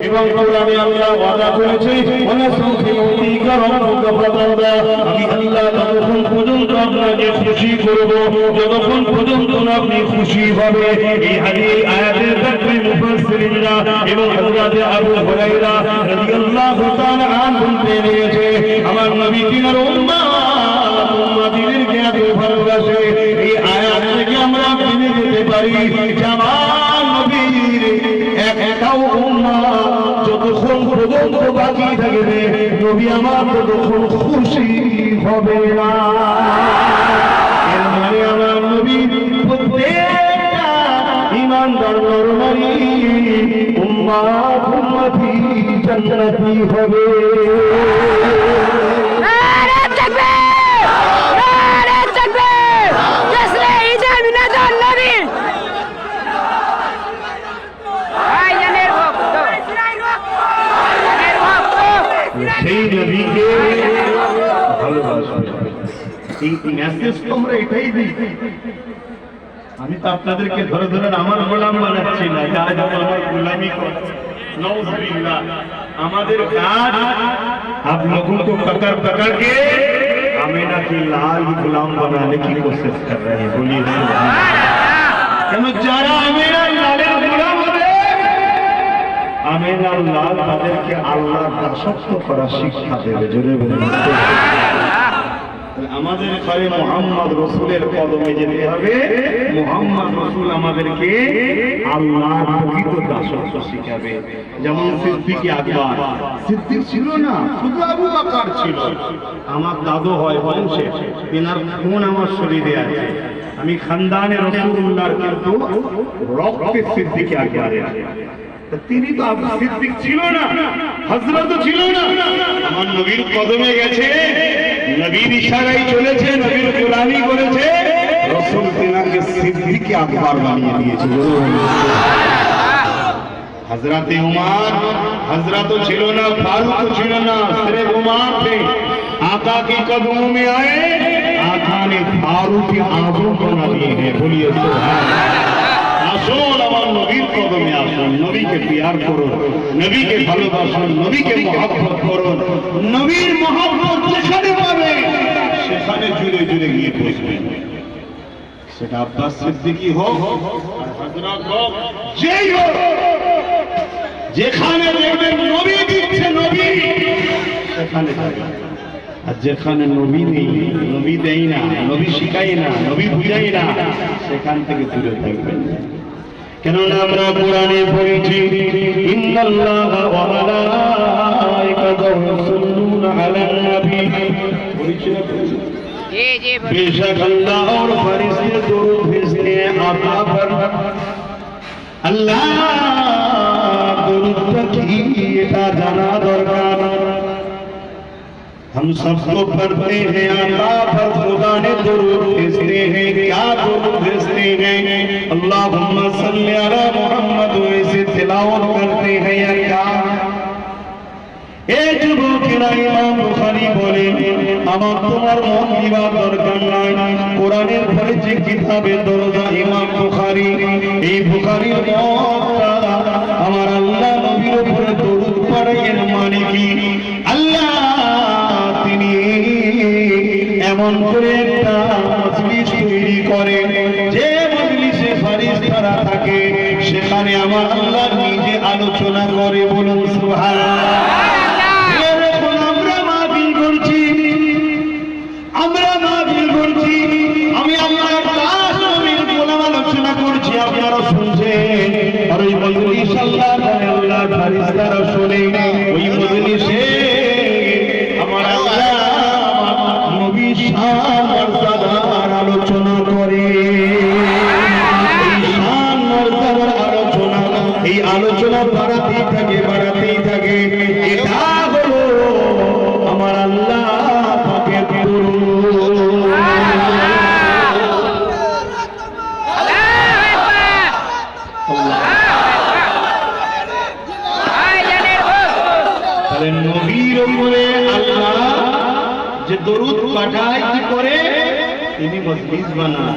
এবং কোরআনে আল্লাহ ওয়াদা করেছে ওয়া সুফিউতিকা রাব্বুকা ফাতারদা, আমি আল্লাহ ততক্ষণ পর্যন্ত আপনাকে খুশি করব যতক্ষণ পর্যন্ত আপনি খুশি হবে। এই হাদিস আয়াতের তাফসীর মুফাসসিরিনরা এবং হযরত আবু হুরায়রা রাদিয়াল্লাহু তাআলা আনহু বলতে নিয়েছে, আমার নবী তিনার উম্মতদেরকে এত ভালোবাসে, এই আয়াত থেকে আমরা জেনে যেতে পারি যে আমার নবীর একটাও উম্মত যতক্ষণ পর্যন্ত বাকি থাকবে নবী আমার ততক্ষণ খুশি হবে না। এর মানে আমার নবী প্রত্যেকটা ঈমানদার নরনারী উম্মতি জান্নাতি হবে। সেই নবীকে ভালোবাসবে, এই মেসেজ তো আমরা এটাই দিই। আমি তো আপনাদেরকে ধরে ধরে আমার গোলাম বানাচ্ছি না, আজ আমার গোলামি করছি। নাউযুবিল্লাহ, আমাদের কাজ आप लोगों को पकड़ पकड़ के आमीना की लाल गुलाम बनाने की कोशिश कर रहे हैं। बोलिए सुभान अल्लाह। কেন যারা আমিনা লালের গোলাম হবে, আমিনা লাল তাদেরকে আল্লাহর দাসত্ব করার শিক্ষা দেবে। জোরে বলুন আমাদের ঘরে মুহাম্মদ রাসূলের কদমে যেতে হবে। মুহাম্মদ রাসূল আমাদেরকে আল্লাহর প্রকৃত দাসত্ব শিখাবে। যেমন সিদ্দিক আকবর, সিদ্দিক ছিল না, শুধু আবু বকর ছিল। আমার দাদু হয় বংশে, তিনার খুন আমার শরীরে আছে। আমি খানদানে রাসূলুল্লাহর কিন্তু রক্তে সিদ্দিক আকবরের। তিনি তো আবু সিদ্দিক ছিল না, হযরত ছিল না। আমার নবীর কদমে গেছে, নবীর ইশারায় চলেছে, নবীর গোলামি করেছে, রাসূল তিনাকে সিদ্দিক আকবর বানিয়ে দিয়েছে। হযরত উমর, হযরত ছিল না, ফারুক ছিল না, सिर्फ उमर थे। आका के कदमों में आए, आका ने फारूक आजम बना दिए हैं। बोलिए सुभान अल्लाह। আসুন আমার নবীর কদমে আসুন, নবীকে প্যার করুন, নবীকে ভালোবাসুন, নবীকে মহব্বত করুন। নবীর মহব্বত যেখানে পাবে সেখানে জুড়ে জুড়ে গিয়ে বসবেন। সেটা আব্বাস সিদ্দিকী হোক, হযরত হোক, যেই হোক, যেখানে দেখবেন নবী দিচ্ছে নবী সেখানে থাকবেন। আর যেখানে নবী নেই, নবী দেয় না, নবী শিখাই না, নবী বুঝাই না, সেখান থেকে দূরে থাকবেন। কেননা আমরা কোরআনে পড়েছি, ইন্নাল্লাহা ওয়া মালাইকাতাহু ইউসাল্লুনা আলান নবী। बेशक अल्लाह और फरिश्ते दुरूद भेजते हैं आका पर। अल्लाह दुरूद की এটা জানা दरकार। हम सबको पढ़ते हैं आका पर, खुदा ने दुरूद भेजते हैं। क्या दुरूद भेजते हैं? अल्लाहुम्मा सल्ली अला मुहम्मद, ऐसे तिलावत करते हैं या क्या? এই যুবকেরা ইমাম বুখারী বলেন, আমার তোমার মন দিবার দরকার নাই। কোরআনের পরে যে কিতাবের দরজা ইমাম বুখারী, এই বুখারীর মতটা আমার আল্লাহ নবীর উপরে দরুদ পড়েন। মানে কি? আল্লাহ তিনি এমন করে একটা মজলিস তৈরি করেন, যে মজলিসে ফেরেশতারা থাকে, সেখানে আমার আল্লাহ নিজে আলোচনা করে। বলুন সুবহানাল্লাহ। আমি আল্লাহর দাস নবীর গোলাম আলোচনা করছি, আপনারা শুনছেন। আর ওই মজলিস আল্লাহর ফেরেশতারা শুনে, ওই মজলিসে আমার আল্লাহ নবী শান মর্যাদার আলোচনা করে। এই শান মর্যাদার আলোচনা, এই আলোচনা বাড়াতেই থাকে, বাড়াতেই থাকে। এটা হলো আমার আল্লাহ পাকের দরুদ। নবীর উপরে আল্লাহ যে দরুদ পাঠায় কি করে? তিনি মজলিস বানান।